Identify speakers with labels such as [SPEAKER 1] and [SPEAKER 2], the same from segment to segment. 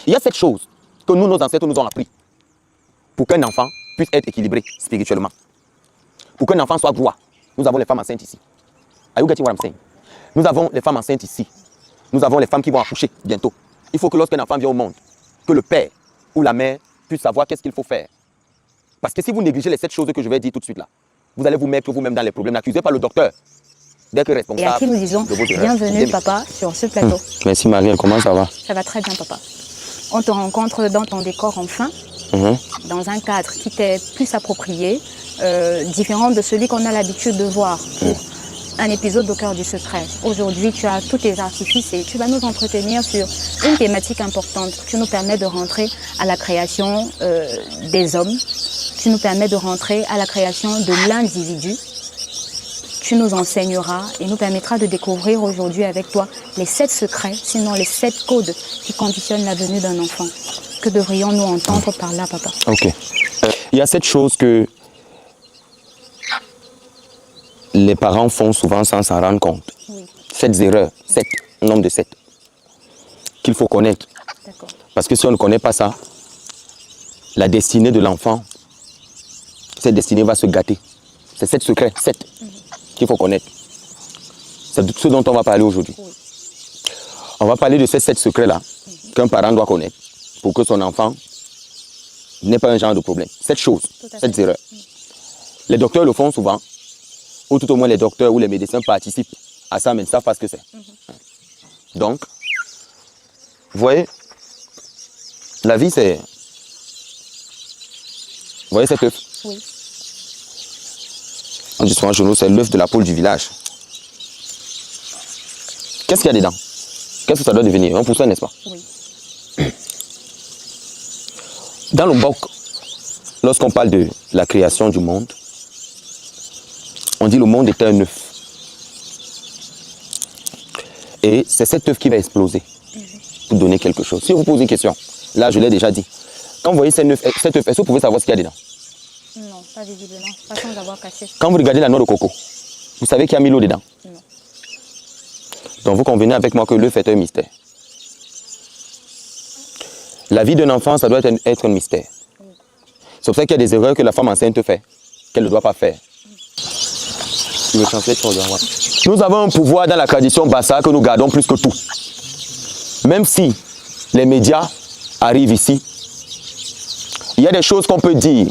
[SPEAKER 1] Il y a cette chose que nous, nos ancêtres, nous ont appris pour qu'un enfant puisse être équilibré spirituellement. Pour qu'un enfant soit gloire. Nous avons les femmes enceintes ici. Are you getting what I'm saying? Nous avons les femmes enceintes ici. Nous avons les femmes qui vont accoucher bientôt. Il faut que lorsqu'un enfant vient au monde, que le père ou la mère puisse savoir qu'est-ce qu'il faut faire. Parce que si vous négligez les 7 choses que je vais dire tout de suite là, vous allez vous mettre vous-même dans les problèmes. N'accusez pas le docteur d'être responsable.
[SPEAKER 2] Et à qui nous disons bienvenue papa sur ce plateau.
[SPEAKER 1] Merci Marielle, comment ça va?
[SPEAKER 2] Ça va très bien papa. On te rencontre dans ton décor enfin, dans un cadre qui t'est plus approprié, différent de celui qu'on a l'habitude de voir pour un épisode au cœur du secret. Aujourd'hui, tu as tous tes artifices et tu vas nous entretenir sur une thématique importante. Tu nous permets de rentrer à la création des hommes. Tu nous permets de rentrer à la création de l'individu. Tu nous enseigneras et nous permettra de découvrir aujourd'hui avec toi les 7 secrets, sinon les 7 codes qui conditionnent la venue d'un enfant. Que devrions-nous entendre par là, papa?
[SPEAKER 1] Ok. Il y a cette chose que les parents font souvent sans s'en rendre compte.
[SPEAKER 2] Oui.
[SPEAKER 1] 7 erreurs, 7, nombre de 7, qu'il faut connaître. Parce que si on ne connaît pas ça, la destinée de l'enfant, cette destinée va se gâter. C'est 7 secrets, 7, qu'il faut connaître. C'est ce dont on va parler aujourd'hui. Oui. On va parler de ces 7 secrets-là qu'un parent doit connaître pour que son enfant n'ait pas un genre de problème. 7 choses, 7 erreurs. Les docteurs le font souvent, ou tout au moins les docteurs ou les médecins participent à ça, mais ils ne savent pas ce que c'est. Donc, vous voyez, la vie c'est... Vous voyez cet œuf?
[SPEAKER 2] Oui.
[SPEAKER 1] On dit souvent chez nous, c'est l'œuf de la poule du village. Qu'est-ce qu'il y a dedans? Qu'est-ce que ça doit devenir? Un poussin, n'est-ce pas?
[SPEAKER 2] Oui.
[SPEAKER 1] Dans le Mbok, lorsqu'on parle de la création du monde, on dit le monde est un œuf. Et c'est cet œuf qui va exploser pour donner quelque chose. Si vous posez une question, là je l'ai déjà dit, quand vous voyez cet œuf, est-ce que vous pouvez savoir ce qu'il y a dedans?
[SPEAKER 2] Non, pas visiblement, pas sans avoir cassé.
[SPEAKER 1] Quand vous regardez la noix de coco, vous savez qu'il y a mis l'eau dedans?
[SPEAKER 2] Non.
[SPEAKER 1] Donc vous convenez avec moi que l'œuf est un mystère. La vie d'un enfant, ça doit être un mystère. C'est pour ça qu'il y a des erreurs que la femme enceinte fait, qu'elle ne doit pas faire. Nous avons un pouvoir dans la tradition Bassa que nous gardons plus que tout. Même si les médias arrivent ici, il y a des choses qu'on peut dire,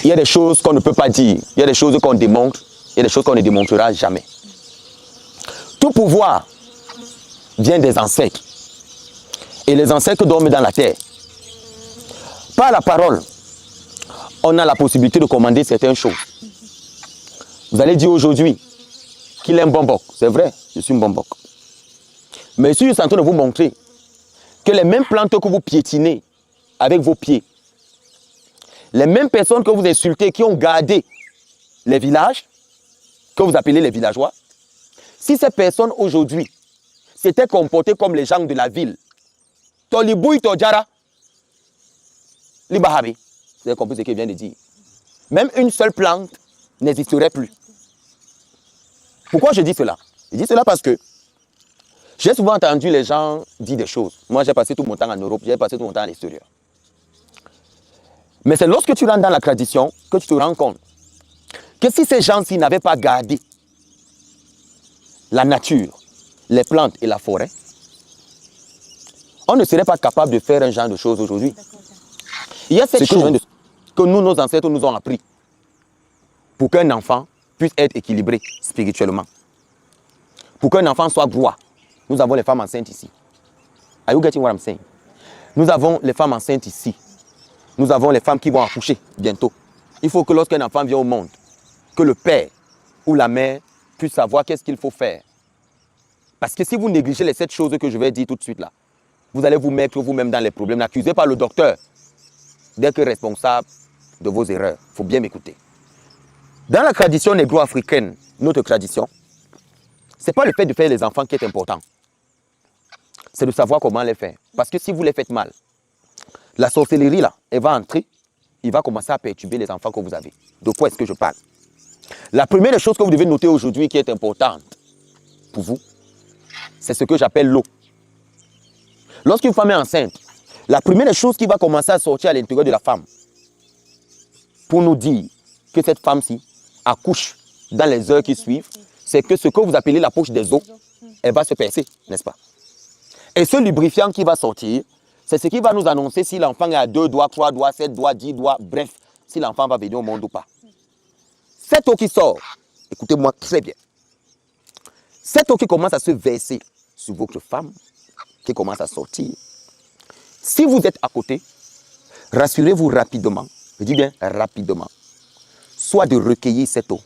[SPEAKER 1] il y a des choses qu'on ne peut pas dire, il y a des choses qu'on démontre, il y a des choses qu'on ne démontrera jamais. Tout pouvoir vient des ancêtres. Et les ancêtres dorment dans la terre. Par la parole, on a la possibilité de commander certaines choses. Vous allez dire aujourd'hui qu'il est un bombok. C'est vrai, je suis un bombok. Mais je suis en train de vous montrer que les mêmes plantes que vous piétinez avec vos pieds, les mêmes personnes que vous insultez, qui ont gardé les villages, que vous appelez les villageois, si ces personnes aujourd'hui s'étaient comportées comme les gens de la ville, Tolibouy Tojara, Libahabi, vous avez compris ce qu'il vient de dire. Même une seule plante n'existerait plus. Pourquoi je dis cela? Je dis cela parce que j'ai souvent entendu les gens dire des choses. Moi, j'ai passé tout mon temps en Europe, j'ai passé tout mon temps à l'extérieur. Mais c'est lorsque tu rentres dans la tradition que tu te rends compte que si ces gens-ci n'avaient pas gardé la nature, les plantes et la forêt, on ne serait pas capable de faire un genre de choses aujourd'hui. Il y a cette chose que nous, nos ancêtres, nous ont appris pour qu'un enfant puisse être équilibré spirituellement. Pour qu'un enfant soit gloire. Nous avons les femmes enceintes ici. Are you getting what I'm saying? Nous avons les femmes enceintes ici. Nous avons les femmes qui vont accoucher bientôt. Il faut que lorsqu'un enfant vient au monde, que le père ou la mère puisse savoir qu'est-ce qu'il faut faire. Parce que si vous négligez les 7 choses que je vais dire tout de suite là, vous allez vous mettre vous-même dans les problèmes. N'accusez pas le docteur d'être responsable de vos erreurs. Il faut bien m'écouter. Dans la tradition négro-africaine, notre tradition, ce n'est pas le fait de faire les enfants qui est important. C'est de savoir comment les faire. Parce que si vous les faites mal, la sorcellerie là, elle va entrer, il va commencer à perturber les enfants que vous avez. De quoi est-ce que je parle? La première chose que vous devez noter aujourd'hui qui est importante pour vous, c'est ce que j'appelle l'eau. Lorsqu'une femme est enceinte, la première des choses qui va commencer à sortir à l'intérieur de la femme, pour nous dire que cette femme-ci accouche dans les heures qui suivent, c'est que ce que vous appelez la poche des os, elle va se percer, n'est-ce pas? Et ce lubrifiant qui va sortir, c'est ce qui va nous annoncer si l'enfant est à 2 doigts, 3 doigts, 7 doigts, 10 doigts, bref, si l'enfant va venir au monde ou pas. Cette eau qui sort, écoutez-moi très bien, cette eau qui commence à se verser sur votre femme, qui commence à sortir, si vous êtes à côté, rassurez-vous rapidement, je dis bien rapidement, soit de recueillir cette eau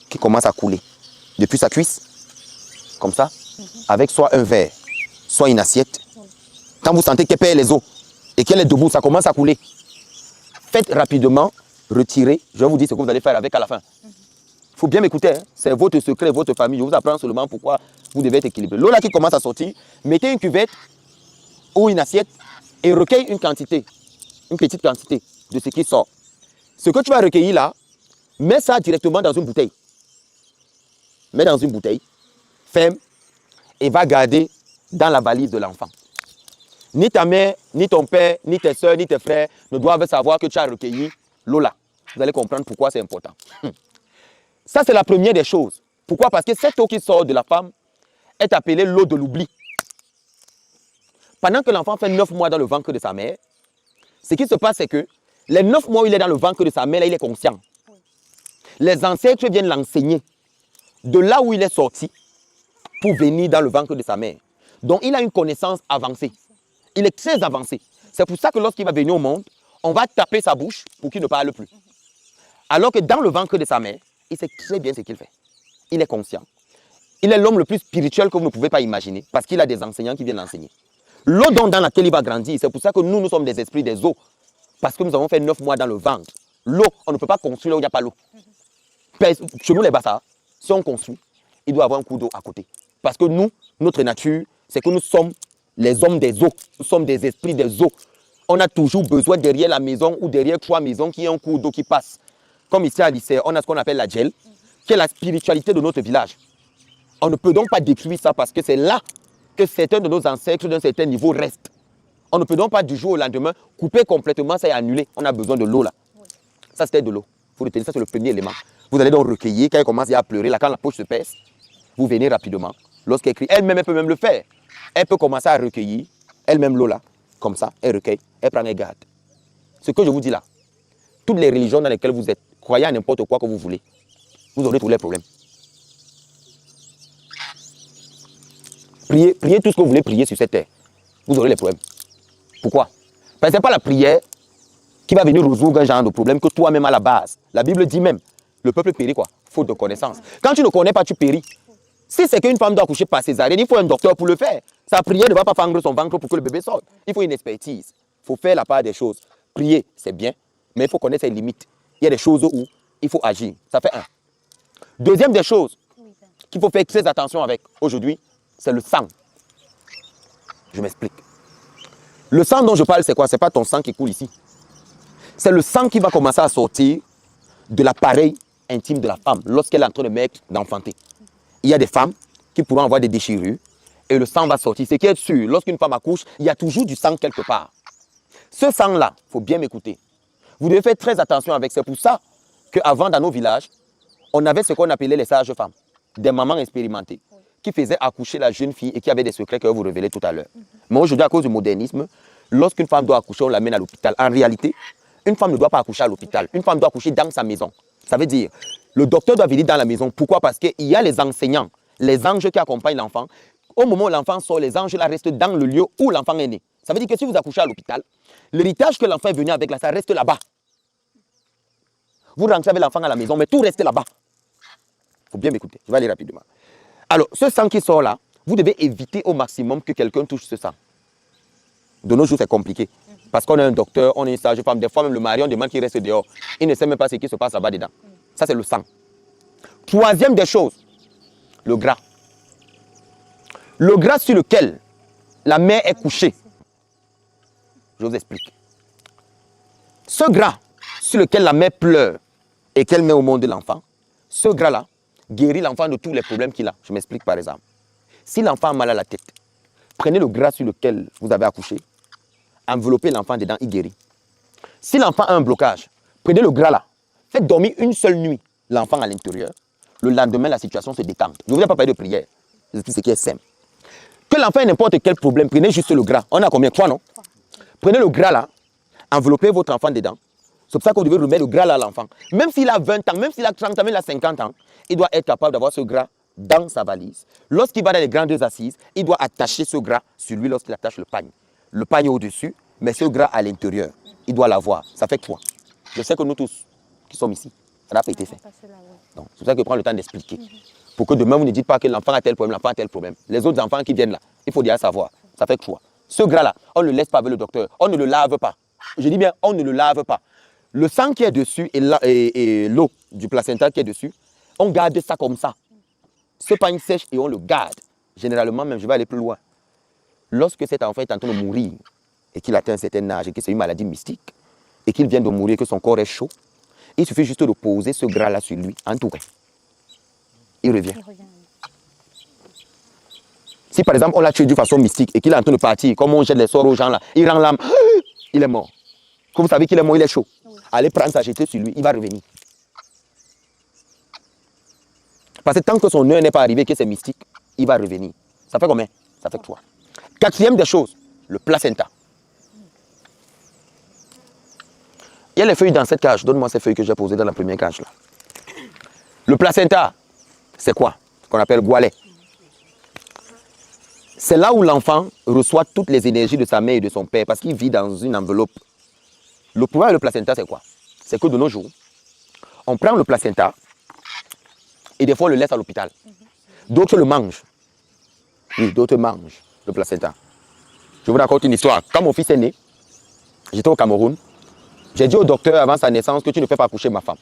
[SPEAKER 1] qui commence à couler depuis sa cuisse, comme ça, avec soit un verre, soit une assiette. Quand vous sentez qu'elle perd les os et qu'elle est debout, ça commence à couler. Faites rapidement, retirez, je vais vous dire ce que vous allez faire avec à la fin. Il faut bien m'écouter, hein? C'est votre secret, votre famille. Je vous apprends seulement pourquoi vous devez être équilibré. L'eau là qui commence à sortir, mettez une cuvette ou une assiette et recueille une quantité, une petite quantité de ce qui sort. Ce que tu vas recueillir là, mets ça directement dans une bouteille. Mets dans une bouteille, ferme et va garder dans la valise de l'enfant. Ni ta mère, ni ton père, ni tes soeurs, ni tes frères ne doivent savoir que tu as recueilli l'eau là. Vous allez comprendre pourquoi c'est important. Ça, c'est la première des choses. Pourquoi? Parce que cette eau qui sort de la femme est appelée l'eau de l'oubli. Pendant que l'enfant fait 9 mois dans le ventre de sa mère, ce qui se passe, c'est que les 9 mois où il est dans le ventre de sa mère, là, il est conscient. Les ancêtres viennent l'enseigner de là où il est sorti pour venir dans le ventre de sa mère. Donc, il a une connaissance avancée. Il est très avancé. C'est pour ça que lorsqu'il va venir au monde, on va taper sa bouche pour qu'il ne parle plus. Alors que dans le ventre de sa mère, il sait très bien ce qu'il fait. Il est conscient. Il est l'homme le plus spirituel que vous ne pouvez pas imaginer parce qu'il a des enseignants qui viennent l'enseigner. L'eau dans laquelle il va grandir, c'est pour ça que nous sommes des esprits des eaux. Parce que nous avons fait 9 mois dans le ventre. L'eau, on ne peut pas construire là où il n'y a pas l'eau. Chez nous les Bassa, si on construit, il doit avoir un coup d'eau à côté. Parce que nous, notre nature, c'est que nous sommes les hommes des eaux. Nous sommes des esprits des eaux. On a toujours besoin derrière la maison ou derrière 3 maisons qu'il y ait un cours d'eau qui passe. Comme ici à Lycée, on a ce qu'on appelle la gel, qui est la spiritualité de notre village. On ne peut donc pas détruire ça parce que c'est là que certains de nos ancêtres d'un certain niveau restent. On ne peut donc pas du jour au lendemain couper complètement ça et annuler. On a besoin de l'eau là. Ça c'était de l'eau. Il faut retenir, ça c'est le premier élément. Vous allez donc recueillir, quand elle commence à pleurer, là, quand la poche se pèse, vous venez rapidement. Lorsqu'elle crie, elle-même, elle peut même le faire. Elle peut commencer à recueillir, elle-même l'eau là, comme ça, elle recueille, elle prend, elle garde. Ce que je vous dis là, toutes les religions dans lesquelles vous êtes, croyez à n'importe quoi que vous voulez, vous aurez tous les problèmes. Priez tout ce que vous voulez prier sur cette terre, vous aurez les problèmes. Pourquoi? Parce que ce n'est pas la prière qui va venir résoudre un genre de problème que toi-même à la base. La Bible dit même, le peuple périt quoi? Faute de connaissance. Quand tu ne connais pas, tu péris. Si c'est qu'une femme doit accoucher par césarienne, il faut un docteur pour le faire. Sa prière ne va pas fendre son ventre pour que le bébé sorte. Il faut une expertise. Il faut faire la part des choses. Prier, c'est bien, mais il faut connaître ses limites. Il y a des choses où il faut agir. Ça fait un. Deuxième des choses qu'il faut faire très attention avec aujourd'hui, c'est le sang. Je m'explique. Le sang dont je parle, c'est quoi? Ce n'est pas ton sang qui coule ici. C'est le sang qui va commencer à sortir de l'appareil intime de la femme lorsqu'elle est en train de mettre, d'enfanter. Il y a des femmes qui pourront avoir des déchirures et le sang va sortir. Ce qui est sûr, lorsqu'une femme accouche, il y a toujours du sang quelque part. Ce sang-là, il faut bien m'écouter. Vous devez faire très attention avec. C'est pour ça qu'avant, dans nos villages, on avait ce qu'on appelait les sages-femmes, des mamans expérimentées, qui faisaient accoucher la jeune fille et qui avaient des secrets que je vous révélais tout à l'heure. Mais aujourd'hui, à cause du modernisme, lorsqu'une femme doit accoucher, on l'amène à l'hôpital. En réalité, une femme ne doit pas accoucher à l'hôpital. Une femme doit accoucher dans sa maison. Ça veut dire, le docteur doit venir dans la maison. Pourquoi? Parce qu'il y a les enseignants, les anges qui accompagnent l'enfant. Au moment où l'enfant sort, les anges là restent dans le lieu où l'enfant est né. Ça veut dire que si vous accouchez à l'hôpital, l'héritage que l'enfant est venu avec là, ça reste là-bas. Vous rentrez avec l'enfant à la maison, mais tout reste là-bas. Il faut bien m'écouter. Je vais aller rapidement. Alors, ce sang qui sort là, vous devez éviter au maximum que quelqu'un touche ce sang. De nos jours, c'est compliqué. Parce qu'on a un docteur, on est une sage-femme. Des fois, même le mari, on demande qu'il reste dehors. Il ne sait même pas ce qui se passe là-bas dedans. Ça, c'est le sang. Troisième des choses, le gras. Le gras sur lequel la mère est couchée. Je vous explique. Ce gras sur lequel la mère pleure et qu'elle met au monde de l'enfant, ce gras-là guérit l'enfant de tous les problèmes qu'il a. Je m'explique par exemple. Si l'enfant a mal à la tête, prenez le gras sur lequel vous avez accouché, enveloppez l'enfant dedans, il guérit. Si l'enfant a un blocage, prenez le gras là, faites dormir une seule nuit l'enfant à l'intérieur. Le lendemain, la situation se détend. Je ne vous ai pas parlé de prière. C'est ce qui est simple. Que l'enfant ait n'importe quel problème, prenez juste le gras. On a combien? 3, non? Prenez le gras là, enveloppez votre enfant dedans. C'est pour ça qu'on devait remettre le gras là à l'enfant. Même s'il a 20 ans, même s'il a 30 ans, même s'il a 50 ans, il doit être capable d'avoir ce gras dans sa valise. Lorsqu'il va dans les grandes assises, il doit attacher ce gras sur lui lorsqu'il attache le pagne. Le pagne au-dessus, mais ce gras à l'intérieur. Il doit l'avoir. Ça fait quoi? Je sais que nous tous qui sommes ici, ça n'a pas été fait. C'est pour ça que je prends le temps d'expliquer. Pour que demain, vous ne dites pas que l'enfant a tel problème, l'enfant a tel problème. Les autres enfants qui viennent là, il faut déjà savoir. Ça fait quoi? Ce gras-là, on ne le laisse pas avec le docteur. On ne le lave pas. Je dis bien, on ne le lave pas. Le sang qui est dessus et l'eau du placenta qui est dessus, on garde ça comme ça. Ce pagne sèche et on le garde. Généralement, même, je vais aller plus loin. Lorsque cet enfant est en train de mourir et qu'il atteint un certain âge et que c'est une maladie mystique et qu'il vient de mourir et que son corps est chaud, il suffit juste de poser ce gras-là sur lui, entouré. Il revient. Si par exemple on l'a tué d'une façon mystique et qu'il est en train de partir, comme on jette les sorts aux gens là, il rend l'âme, il est mort. Quand vous savez qu'il est mort, il est chaud. Allez prendre ça, jeter sur lui, il va revenir. Parce que tant que son heure n'est pas arrivée, que c'est mystique, il va revenir. Ça fait combien? Ça fait 3. Quatrième des choses, le placenta. Il y a les feuilles dans cette cage. Donne-moi ces feuilles que j'ai posées dans la première cage là. Le placenta, c'est quoi? Ce qu'on appelle goilet. C'est là où l'enfant reçoit toutes les énergies de sa mère et de son père parce qu'il vit dans une enveloppe. Le problème avec le placenta, c'est quoi? C'est que de nos jours, on prend le placenta et des fois on le laisse à l'hôpital. D'autres le mangent. Oui, d'autres mangent le placenta. Je vous raconte une histoire. Quand mon fils est né, j'étais au Cameroun. J'ai dit au docteur avant sa naissance que tu ne peux pas accoucher ma femme.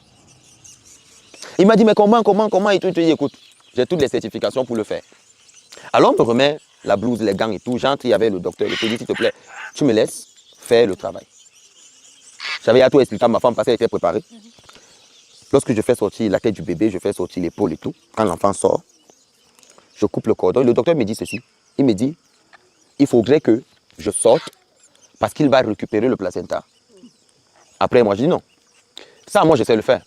[SPEAKER 1] Il m'a dit, mais comment et tout. Je dis, écoute, j'ai toutes les certifications pour le faire. Alors on me remet la blouse, les gants et tout. J'entre, il y avait le docteur. Il me dit, s'il te plaît, tu me laisses faire le travail. J'avais à tout expliquer à ma femme parce qu'elle était préparée. Lorsque je fais sortir la tête du bébé, je fais sortir l'épaule et tout. Quand l'enfant sort, je coupe le cordon. Le docteur me dit ceci. Il me dit, il faudrait que je sorte parce qu'il va récupérer le placenta. Après, moi, je dis non. Ça, moi, je sais le faire.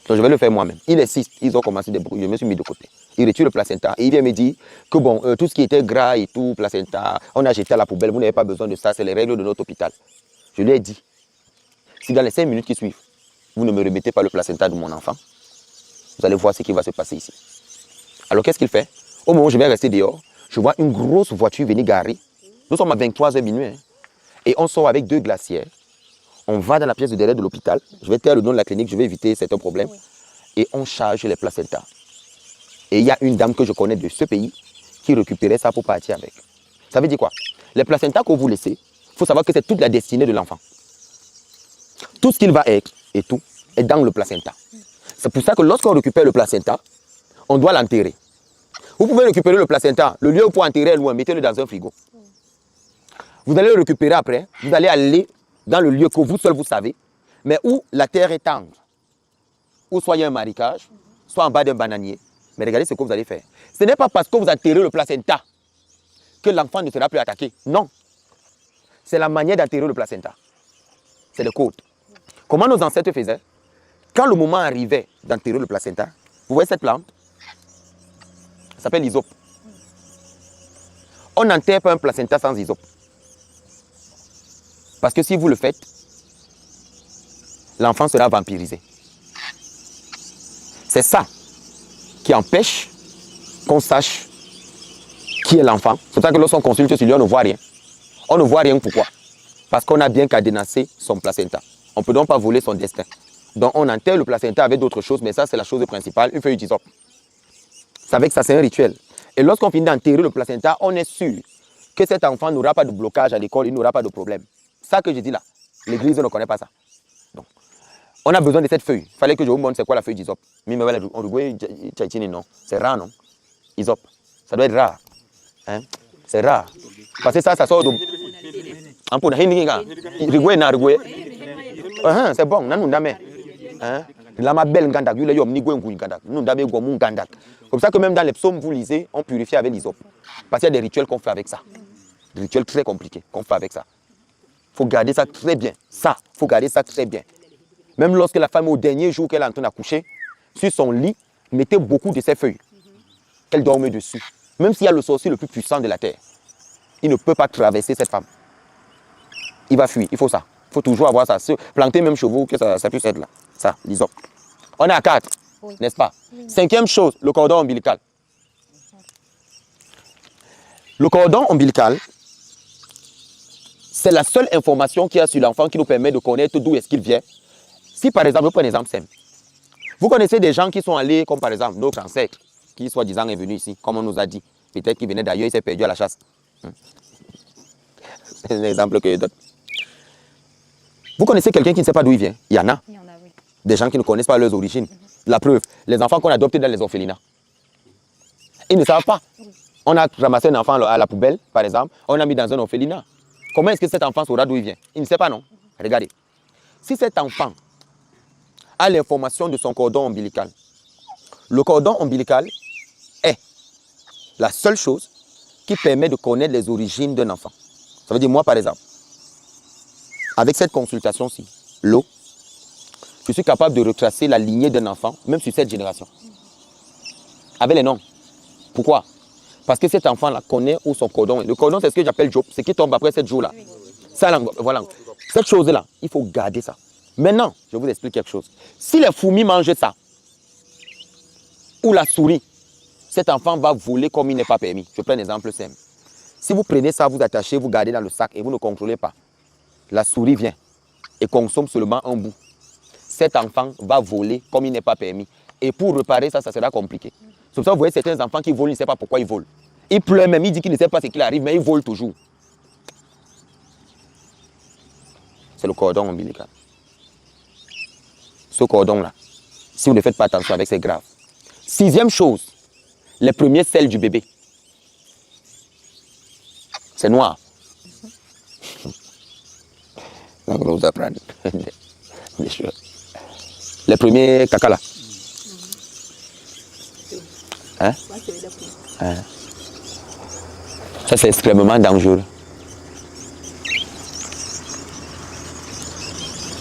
[SPEAKER 1] Donc, je vais le faire moi-même. Il insiste. Ils ont commencé des bruits. Je me suis mis de côté. Il retire le placenta. Et il vient me dire que bon, tout ce qui était gras et tout, placenta, on a jeté à la poubelle. Vous n'avez pas besoin de ça. C'est les règles de notre hôpital. Je lui ai dit, si dans les 5 minutes qui suivent, vous ne me remettez pas le placenta de mon enfant, vous allez voir ce qui va se passer ici. Alors, qu'est-ce qu'il fait? Au moment où je vais rester dehors, je vois une grosse voiture venir garer. Nous sommes à 23h minuit. Hein, et on sort avec 2 glacières. On va dans la pièce de derrière de l'hôpital. Je vais taire le nom de la clinique, je vais éviter certains problèmes. Et on charge les placentas. Et il y a une dame que je connais de ce pays qui récupérait ça pour partir avec. Ça veut dire quoi? Les placentas que vous laissez, il faut savoir que c'est toute la destinée de l'enfant. Tout ce qu'il va être et tout est dans le placenta. C'est pour ça que lorsqu'on récupère le placenta, on doit l'enterrer. Vous pouvez récupérer le placenta, le lieu pour enterrer est loin, mettez-le dans un frigo. Vous allez le récupérer après, vous allez aller dans le lieu que vous seul vous savez, mais où la terre est tendre. Ou soit il y a un marécage, soit en bas d'un bananier. Mais regardez ce que vous allez faire. Ce n'est pas parce que vous enterrez le placenta que l'enfant ne sera plus attaqué. Non. C'est la manière d'enterrer le placenta. C'est le code. Comment nos ancêtres faisaient? Quand le moment arrivait d'enterrer le placenta, vous voyez cette plante? Ça s'appelle l'hysope. On n'enterre pas un placenta sans hysope. Parce que si vous le faites, l'enfant sera vampirisé. C'est ça qui empêche qu'on sache qui est l'enfant. C'est pour ça que lorsqu'on consulte sur lui, on ne voit rien. On ne voit rien pourquoi? Parce qu'on a bien cadenassé son placenta. On ne peut donc pas voler son destin. Donc on enterre le placenta avec d'autres choses, mais ça c'est la chose principale, une feuille d'hysope. C'est avec ça, c'est un rituel. Et lorsqu'on finit d'enterrer le placenta, on est sûr que cet enfant n'aura pas de blocage à l'école, il n'aura pas de problème. Ça que je dis là, l'église ne connaît pas ça. Donc, on a besoin de cette feuille. Il fallait que je vous montre c'est quoi la feuille d'hysope. Non, c'est rare, non? Hysope, ça doit être rare. Hein? C'est rare. Parce que ça sort de... C'est bon, comme ça que même dans les psaumes, vous lisez, on purifie avec l'hysope. Parce qu'il y a des rituels qu'on fait avec ça. rituel très compliqué qu'on fait avec ça. Il faut garder ça très bien. Ça, il faut garder ça très bien. Même lorsque la femme, au dernier jour qu'elle est en train d'accoucher, sur son lit, mettez beaucoup de ces feuilles. Qu'elle dorme dessus. Même s'il y a le sorcier le plus puissant de la terre, il ne peut pas traverser cette femme. Il va fuir. Il faut ça. Il faut toujours avoir ça. Planter même chevaux, que ça puisse être là. Ça, disons. On est à 4, oui. N'est-ce pas? Oui. 5e chose, le cordon ombilical. Le cordon ombilical, c'est la seule information qu'il y a sur l'enfant qui nous permet de connaître d'où est-ce qu'il vient. Si par exemple, je prends un exemple simple. Vous connaissez des gens qui sont allés, comme par exemple nos ancêtres, qui soi-disant est venu ici, comme on nous a dit. Peut-être qu'il venait d'ailleurs, il s'est perdu à la chasse. C'est un exemple que je donne. Vous connaissez quelqu'un qui ne sait pas d'où il vient? Il y en a. Oui. Des gens qui ne connaissent pas leurs origines. La preuve, les enfants qu'on a adoptés dans les orphelinats. Ils ne savent pas. Oui. On a ramassé un enfant à la poubelle, par exemple. On l'a mis dans un orphelinat. Comment est-ce que cet enfant saura d'où il vient? Il ne sait pas, non? Regardez. Si cet enfant a l'information de son cordon ombilical, le cordon ombilical est la seule chose qui permet de connaître les origines d'un enfant. Ça veut dire, moi, par exemple, avec cette consultation-ci, l'eau, je suis capable de retracer la lignée d'un enfant, même sur cette génération. Avec les noms. Pourquoi? Parce que cet enfant-là connaît où son cordon est. Le cordon, c'est ce que j'appelle Job, c'est qui tombe après cette jour-là. Ça, voilà. Cette chose-là, il faut garder ça. Maintenant, je vous explique quelque chose. Si les fourmis mangent ça, ou la souris, cet enfant va voler comme il n'est pas permis. Je prends un exemple simple. Si vous prenez ça, vous attachez, vous gardez dans le sac et vous ne contrôlez pas, la souris vient et consomme seulement un bout. Cet enfant va voler comme il n'est pas permis. Et pour réparer ça, ça sera compliqué. C'est pour ça que vous voyez certains enfants qui volent, ils ne savent pas pourquoi ils volent. Ils pleurent même, ils disent qu'ils ne savent pas ce qui arrive, mais ils volent toujours. C'est le cordon ombilical. Ce cordon-là, si vous ne faites pas attention avec, c'est grave. 6e chose, les premiers selles du bébé. C'est noir. Donc, on va vous apprendre des choses. Les premiers caca là. Hein? Hein? Ça, c'est extrêmement dangereux.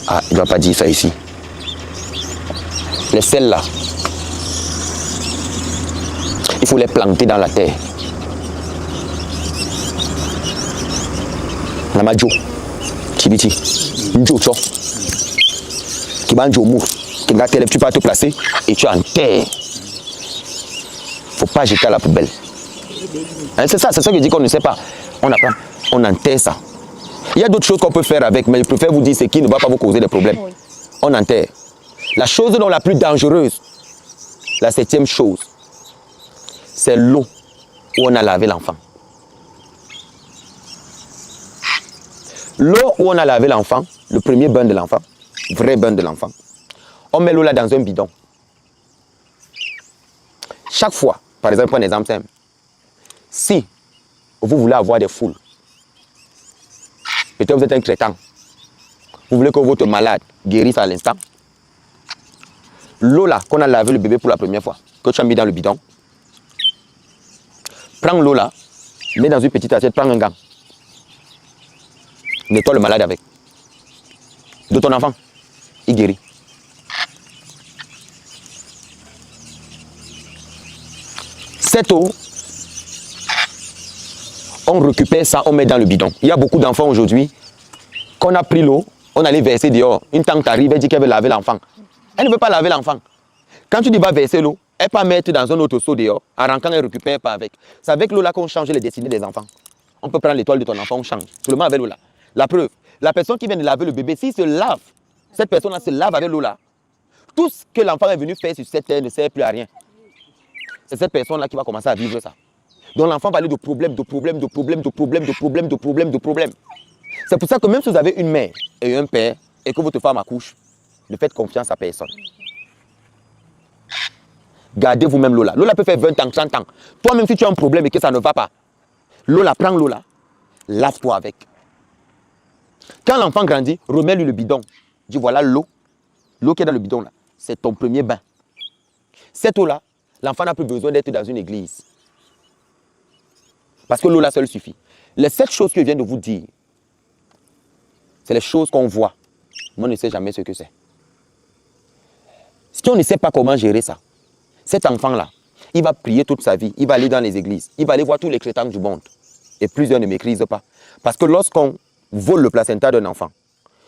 [SPEAKER 1] Ah, il ne doit pas dire ça ici. Les selles là, il faut les planter dans la terre. Namajo, Chibiti, Njocho, Kibanjo Mou, tu peux te placer et tu enterres. Il ne faut pas jeter à la poubelle. Hein, c'est ça que je dis qu'on ne sait pas. On apprend, on enterre ça. Il y a d'autres choses qu'on peut faire avec, mais je préfère vous dire ce qui ne va pas vous causer des problèmes. Oui. On enterre. La chose dont la plus dangereuse, la 7e chose, c'est l'eau où on a lavé l'enfant. L'eau où on a lavé l'enfant, le premier bain de l'enfant, vrai bain de l'enfant, on met l'eau là dans un bidon. Chaque fois, par exemple, un exemple simple, si vous voulez avoir des foules, peut-être vous êtes un crétin, vous voulez que votre malade guérisse à l'instant, l'eau là, qu'on a lavé le bébé pour la première fois, que tu as mis dans le bidon, prends l'eau là, mets dans une petite assiette, prends un gant. Nettoie le malade avec. De ton enfant, il guérit. Cette eau, on récupère ça, on met dans le bidon. Il y a beaucoup d'enfants aujourd'hui, qu'on a pris l'eau, on allait verser dehors. Une tante arrive, elle dit qu'elle veut laver l'enfant. Elle ne veut pas laver l'enfant. Quand tu dis va verser l'eau, elle peut mettre dans un autre seau dehors. En rentrant, elle ne récupère pas avec. C'est avec l'eau là qu'on change les destinées des enfants. On peut prendre l'étoile de ton enfant, on change. Seulement avec l'eau là. La preuve, la personne qui vient de laver le bébé, s'il se lave, cette personne-là se lave avec l'eau là. Tout ce que l'enfant est venu faire sur cette terre ne sert plus à rien. C'est cette personne-là qui va commencer à vivre ça. Donc l'enfant va aller de problème, de problème, de problème, de problème, de problème, de problème, de problème. C'est pour ça que même si vous avez une mère et un père et que votre femme accouche, ne faites confiance à personne. Gardez vous-même l'eau là. L'eau là peut faire 20 ans, 30 ans. Toi-même si tu as un problème et que ça ne va pas, l'eau là, prends l'eau là, lave-toi avec. Quand l'enfant grandit, remets-lui le bidon. Dis voilà l'eau qui est dans le bidon là, c'est ton premier bain. Cette eau là, l'enfant n'a plus besoin d'être dans une église. Parce que l'eau là seule suffit. Les 7 choses que je viens de vous dire, c'est les choses qu'on voit. Mais on ne sait jamais ce que c'est. Si on ne sait pas comment gérer ça, cet enfant-là, il va prier toute sa vie, il va aller dans les églises, il va aller voir tous les chrétiens du monde. Et plusieurs ne maîtrisent pas. Parce que lorsqu'on vole le placenta d'un enfant,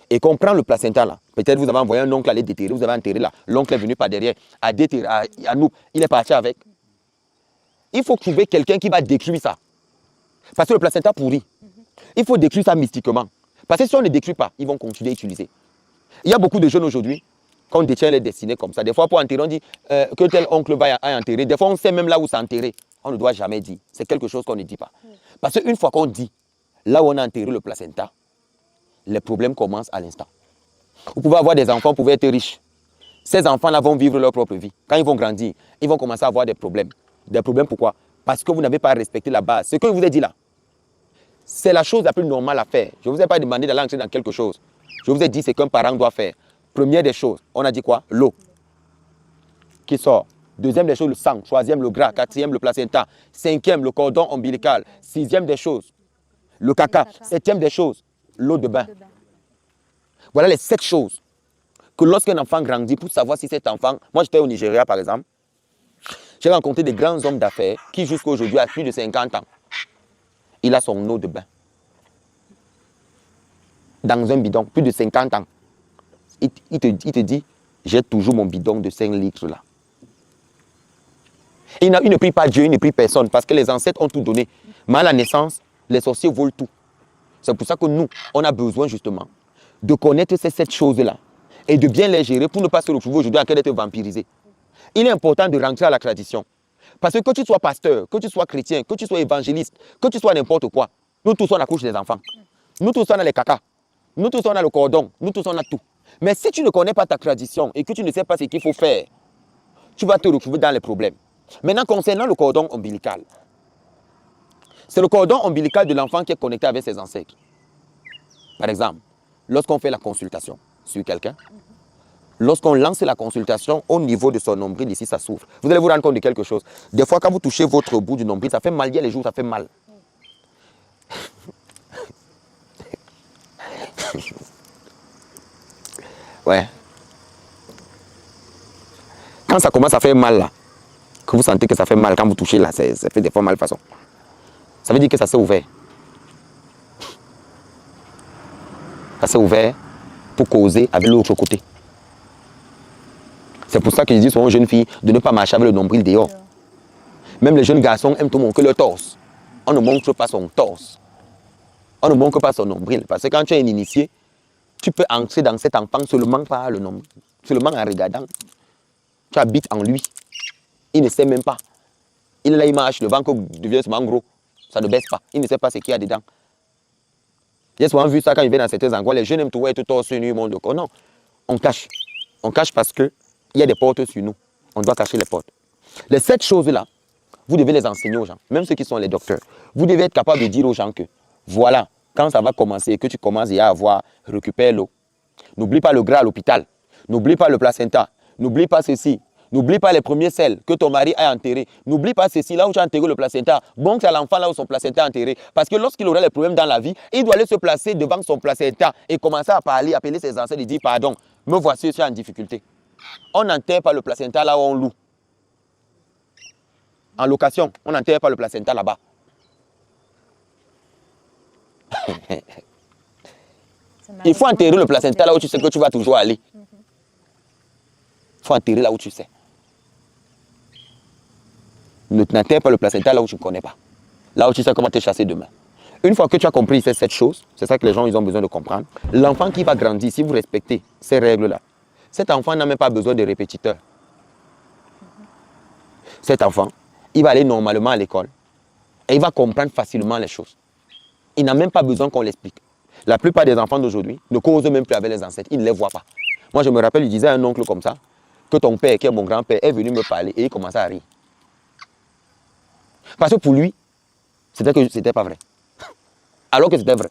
[SPEAKER 1] et qu'on prend le placenta là, peut-être vous avez envoyé un oncle aller déterrer, vous avez enterré là, l'oncle est venu par derrière, à déterrer, à nous, il est parti avec. Il faut trouver quelqu'un qui va détruire ça. Parce que le placenta pourrit. Il faut détruire ça mystiquement. Parce que si on ne détruit pas, ils vont continuer à utiliser. Il y a beaucoup de jeunes aujourd'hui, quand on détient les destinées comme ça, des fois pour enterrer, on dit que tel oncle va enterrer. Des fois, on sait même là où c'est enterré. On ne doit jamais dire. C'est quelque chose qu'on ne dit pas. Parce qu'une fois qu'on dit, là où on a enterré le placenta, les problèmes commencent à l'instant. Vous pouvez avoir des enfants, vous pouvez être riche. Ces enfants-là vont vivre leur propre vie. Quand ils vont grandir, ils vont commencer à avoir des problèmes. Des problèmes pourquoi? Parce que vous n'avez pas respecté la base. Ce que je vous ai dit là, c'est la chose la plus normale à faire. Je ne vous ai pas demandé d'aller entrer dans quelque chose. Je vous ai dit ce qu'un parent doit faire. Première des choses, on a dit quoi? L'eau qui sort. Deuxième des choses, le sang. Troisième, le gras. Quatrième, le placenta. Cinquième, le cordon ombilical. Sixième des choses, le caca. Septième des choses, l'eau de bain. Voilà les 7 choses que lorsqu'un enfant grandit, pour savoir si cet enfant... Moi, j'étais au Nigeria, par exemple. J'ai rencontré des grands hommes d'affaires qui, jusqu'à aujourd'hui, a plus de 50 ans. Il a son eau de bain. Dans un bidon, plus de 50 ans. Il te dit, j'ai toujours mon bidon de 5 litres là. Il ne prie pas Dieu, il ne prie personne, parce que les ancêtres ont tout donné. Mais à la naissance, les sorciers volent tout. C'est pour ça que nous, on a besoin justement de connaître ces 7 choses-là et de bien les gérer pour ne pas se retrouver aujourd'hui en train d'être vampirisé. Il est important de rentrer à la tradition. Parce que tu sois pasteur, que tu sois chrétien, que tu sois évangéliste, que tu sois n'importe quoi, nous tous on accouche des enfants. Nous tous on a les cacas. Nous tous on a le cordon. Nous tous on a tout. Mais si tu ne connais pas ta tradition et que tu ne sais pas ce qu'il faut faire, tu vas te retrouver dans les problèmes. Maintenant, concernant le cordon ombilical, c'est le cordon ombilical de l'enfant qui est connecté avec ses ancêtres. Par exemple, lorsqu'on fait la consultation sur quelqu'un, lorsqu'on lance la consultation au niveau de son nombril, ici, ça s'ouvre. Vous allez vous rendre compte de quelque chose. Des fois, quand vous touchez votre bout du nombril, ça fait mal. Il y a les jours où ça fait mal. Ouais. Quand ça commence à faire mal, là, que vous sentez que ça fait mal, quand vous touchez là, ça fait des fois mal façon. Ça veut dire que ça s'est ouvert. Ça s'est ouvert pour causer avec l'autre côté. C'est pour ça qu'ils disent aux jeunes filles de ne pas marcher avec le nombril dehors. Même les jeunes garçons aiment tout montrer leur torse. On ne montre pas son torse. On ne montre pas son nombril. Parce que quand tu es un initié, tu peux entrer dans cet enfant seulement par le nombril. Seulement en regardant. Tu habites en lui. Il ne sait même pas. Il est là, il marche, le ventre devient souvent gros. Ça ne baisse pas. Il ne sait pas ce qu'il y a dedans. J'ai souvent vu ça quand il vient dans certains endroits. Les jeunes aiment tout être torse nu, mon Dieu. Non, on cache. On cache parce qu'il y a des portes sur nous. On doit cacher les portes. Les 7 choses-là, vous devez les enseigner aux gens, même ceux qui sont les docteurs. Vous devez être capable de dire aux gens que, voilà, quand ça va commencer, que tu commences à avoir, récupère l'eau. N'oublie pas le gras à l'hôpital. N'oublie pas le placenta. N'oublie pas ceci. N'oublie pas les premiers selles que ton mari a enterrés. N'oublie pas ceci, là où tu as enterré le placenta. Bon, c'est à l'enfant là où son placenta est enterré. Parce que lorsqu'il aura des problèmes dans la vie, il doit aller se placer devant son placenta et commencer à parler, appeler ses ancêtres et dire, pardon, me voici, je suis en difficulté. On n'enterre pas le placenta là où on loue. En location, on n'enterre pas le placenta là-bas. Il faut enterrer le placenta là où tu sais que tu vas toujours aller. Il faut enterrer là où tu sais. Ne n'enterre pas le placenta là où tu ne connais pas. Là où tu sais comment te chasser demain. Une fois que tu as compris ces 7 choses, c'est ça que les gens ils ont besoin de comprendre. L'enfant qui va grandir, si vous respectez ces règles-là, cet enfant n'a même pas besoin de répétiteur. Cet enfant, il va aller normalement à l'école et il va comprendre facilement les choses. Il n'a même pas besoin qu'on l'explique. La plupart des enfants d'aujourd'hui ne causent même plus avec les ancêtres, ils ne les voient pas. Moi, je me rappelle, il disait à un oncle comme ça, que ton père, qui est mon grand-père, est venu me parler et il commençait à rire. Parce que pour lui, c'était pas vrai. Alors que c'était vrai.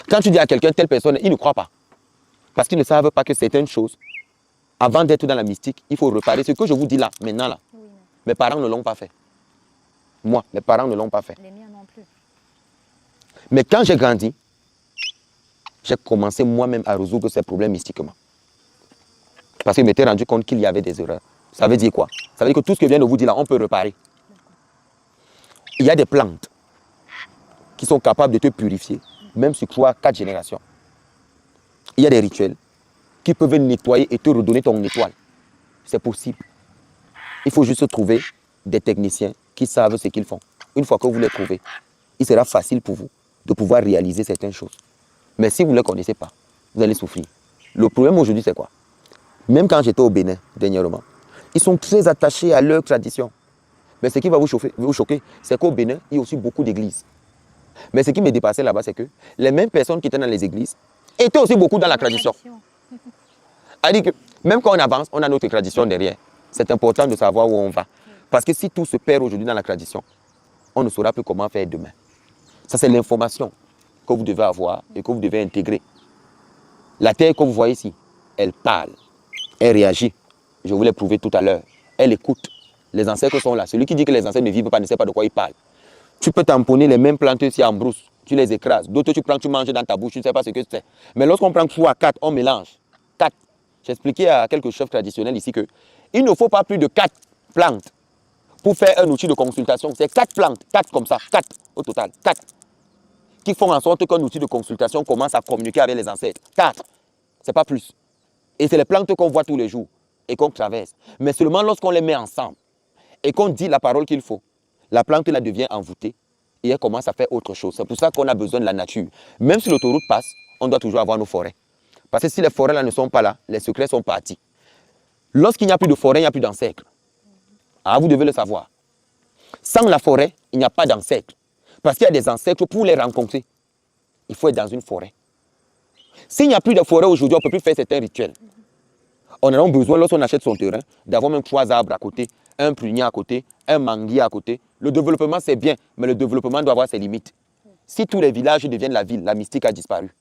[SPEAKER 1] Quand tu dis à quelqu'un, telle personne, il ne croit pas. Parce qu'ils ne savent pas que certaines choses, avant d'être dans la mystique, il faut réparer. Ce que je vous dis là, maintenant là, oui, mes parents ne l'ont pas fait. Moi, mes parents ne l'ont pas fait.
[SPEAKER 2] Les miens non plus.
[SPEAKER 1] Mais quand j'ai grandi, j'ai commencé moi-même à résoudre ces problèmes mystiquement. Parce que je m'étais rendu compte qu'il y avait des erreurs. Ça veut dire quoi? Ça veut dire que tout ce que je viens de vous dire là, on peut réparer. Il y a des plantes qui sont capables de te purifier, même sur 3, 4 générations. Il y a des rituels qui peuvent nettoyer et te redonner ton étoile. C'est possible. Il faut juste trouver des techniciens qui savent ce qu'ils font. Une fois que vous les trouvez, il sera facile pour vous de pouvoir réaliser certaines choses. Mais si vous ne les connaissez pas, vous allez souffrir. Le problème aujourd'hui, c'est quoi? Même quand j'étais au Bénin, dernièrement, ils sont très attachés à leur tradition. Mais ce qui va vous choquer, c'est qu'au Bénin, il y a aussi beaucoup d'églises. Mais ce qui me dépassait là-bas, c'est que les mêmes personnes qui étaient dans les églises étaient aussi beaucoup dans la tradition. C'est-à-dire que même quand on avance, on a notre tradition derrière. C'est important de savoir où on va. Parce que si tout se perd aujourd'hui dans la tradition, on ne saura plus comment faire demain. Ça, c'est l'information que vous devez avoir et que vous devez intégrer. La terre que vous voyez ici, elle parle, elle réagit. Je vous l'ai prouvé tout à l'heure. Elle écoute. Les ancêtres sont là. Celui qui dit que les ancêtres ne vivent pas ne sait pas de quoi il parle. Tu peux tamponner les mêmes plantes ici en brousse. Tu les écrases. D'autres, tu prends, tu manges dans ta bouche. Tu ne sais pas ce que c'est. Mais lorsqu'on prend 3, 4, on mélange. 4. J'ai expliqué à quelques chefs traditionnels ici que il ne faut pas plus de 4 plantes pour faire un outil de consultation. C'est 4 plantes. 4 comme ça. 4 au total. 4. Qui font en sorte qu'un outil de consultation commence à communiquer avec les ancêtres. 4. C'est pas plus. Et c'est les plantes qu'on voit tous les jours et qu'on traverse. Mais seulement lorsqu'on les met ensemble et qu'on dit la parole qu'il faut, la plante là devient envoûtée et elle commence à faire autre chose. C'est pour ça qu'on a besoin de la nature. Même si l'autoroute passe, on doit toujours avoir nos forêts. Parce que si les forêts là ne sont pas là, les secrets sont partis. Lorsqu'il n'y a plus de forêt, il n'y a plus d'encercle. Ah, vous devez le savoir. Sans la forêt, il n'y a pas d'encercle. Parce qu'il y a des encercles, pour les rencontrer, il faut être dans une forêt. S'il n'y a plus de forêt aujourd'hui, on ne peut plus faire certains rituels. On a besoin, lorsqu'on achète son terrain, d'avoir même 3 arbres à côté, un prunier à côté, un manguier à côté. Le développement, c'est bien, mais le développement doit avoir ses limites. Si tous les villages deviennent la ville, la mystique a disparu.